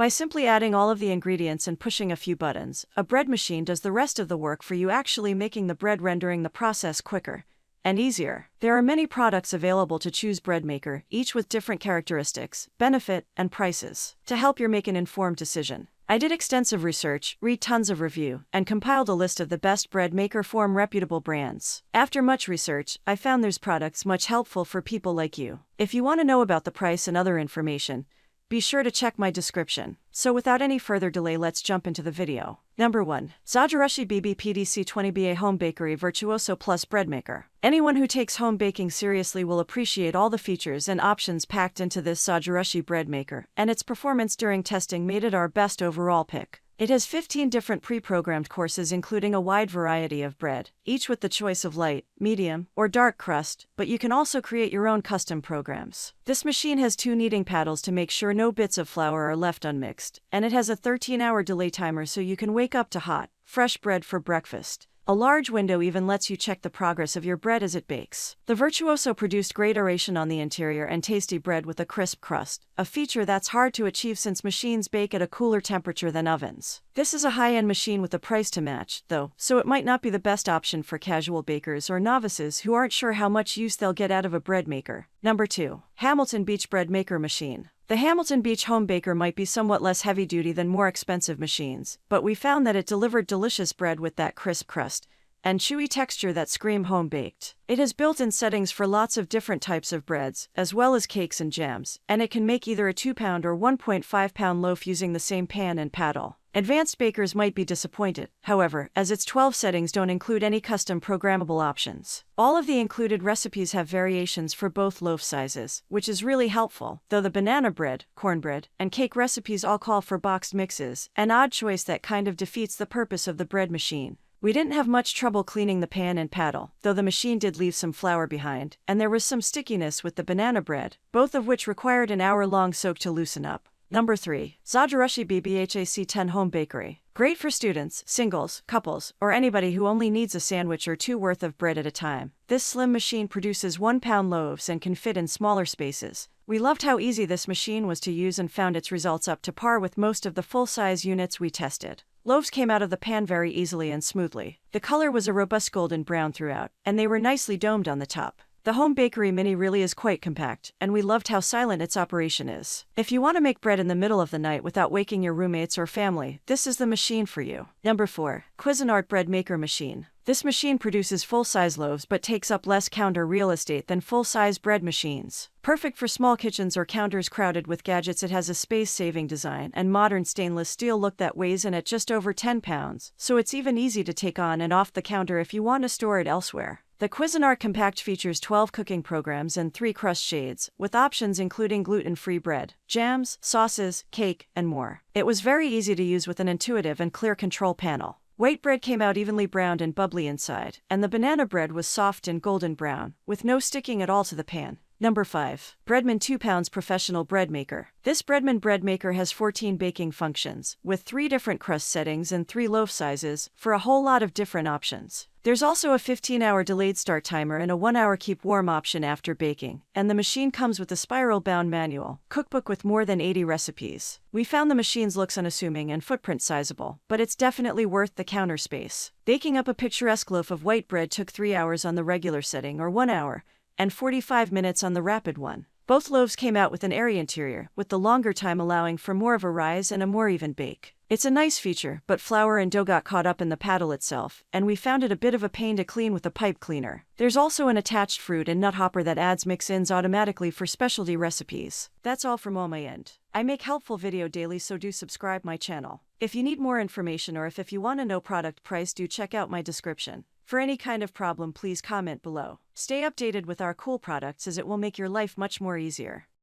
By simply adding all of the ingredients and pushing a few buttons, a bread machine does the rest of the work for you, actually making the bread rendering the process quicker and easier. There are many products available to choose bread maker, each with different characteristics, benefit, and prices, to help you make an informed decision. I did extensive research, read tons of review, and compiled a list of the best bread maker from reputable brands. After much research, I found these products much helpful for people like you. If you want to know about the price and other information, be sure to check my description. So without any further delay, let's jump into the video. Number 1. Zojirushi BB PDC20BA Home Bakery Virtuoso Plus Bread Maker. Anyone who takes home baking seriously will appreciate all the features and options packed into this Zojirushi bread maker, and its performance during testing made it our best overall pick. It has 15 different pre-programmed courses including a wide variety of bread, each with the choice of light, medium, or dark crust, but you can also create your own custom programs. This machine has 2 kneading paddles to make sure no bits of flour are left unmixed, and it has a 13-hour delay timer so you can wake up to hot, fresh bread for breakfast. A large window even lets you check the progress of your bread as it bakes. The Virtuoso produced great aeration on the interior and tasty bread with a crisp crust, a feature that's hard to achieve since machines bake at a cooler temperature than ovens. This is a high-end machine with a price to match, though, so it might not be the best option for casual bakers or novices who aren't sure how much use they'll get out of a bread maker. Number 2. Hamilton Beach Bread Maker Machine. The Hamilton Beach Home Baker might be somewhat less heavy-duty than more expensive machines, but we found that it delivered delicious bread with that crisp crust and chewy texture that scream home-baked. It has built-in settings for lots of different types of breads, as well as cakes and jams, and it can make either a 2-pound or 1.5-pound loaf using the same pan and paddle. Advanced bakers might be disappointed, however, as its 12 settings don't include any custom programmable options. All of the included recipes have variations for both loaf sizes, which is really helpful, though the banana bread, cornbread, and cake recipes all call for boxed mixes, an odd choice that kind of defeats the purpose of the bread machine. We didn't have much trouble cleaning the pan and paddle, though the machine did leave some flour behind, and there was some stickiness with the banana bread, both of which required an hour-long soak to loosen up. Number 3. Zojirushi BBHAC10 Home Bakery. Great for students, singles, couples, or anybody who only needs a sandwich or 2 worth of bread at a time. This slim machine produces 1-pound loaves and can fit in smaller spaces. We loved how easy this machine was to use and found its results up to par with most of the full-size units we tested. Loaves came out of the pan very easily and smoothly. The color was a robust golden brown throughout, and they were nicely domed on the top. The Home Bakery Mini really is quite compact, and we loved how silent its operation is. If you want to make bread in the middle of the night without waking your roommates or family, this is the machine for you. Number 4. Cuisinart Bread Maker Machine. This machine produces full-size loaves but takes up less counter real estate than full-size bread machines. Perfect for small kitchens or counters crowded with gadgets, it has a space-saving design and modern stainless steel look that weighs in at just over 10 pounds, so it's even easy to take on and off the counter if you want to store it elsewhere. The Cuisinart Compact features 12 cooking programs and 3 crust shades, with options including gluten-free bread, jams, sauces, cake, and more. It was very easy to use with an intuitive and clear control panel. White bread came out evenly browned and bubbly inside, and the banana bread was soft and golden brown, with no sticking at all to the pan. Number 5. Breadman 2 pounds Professional Bread Maker. This Breadman bread maker has 14 baking functions, with 3 different crust settings and 3 loaf sizes, for a whole lot of different options. There's also a 15-hour delayed start timer and a 1-hour keep warm option after baking, and the machine comes with a spiral-bound manual, cookbook with more than 80 recipes. We found the machine's looks unassuming and footprint sizable, but it's definitely worth the counter space. Baking up a picturesque loaf of white bread took 3 hours on the regular setting or 1 hour, and 45 minutes on the rapid one. Both loaves came out with an airy interior, with the longer time allowing for more of a rise and a more even bake. It's a nice feature, but flour and dough got caught up in the paddle itself, and we found it a bit of a pain to clean with a pipe cleaner. There's also an attached fruit and nut hopper that adds mix-ins automatically for specialty recipes. That's all from my end. I make helpful video daily, so do subscribe my channel. If you need more information or if you want to know product price, do check out my description. For any kind of problem, please comment below. Stay updated with our cool products as it will make your life much more easier.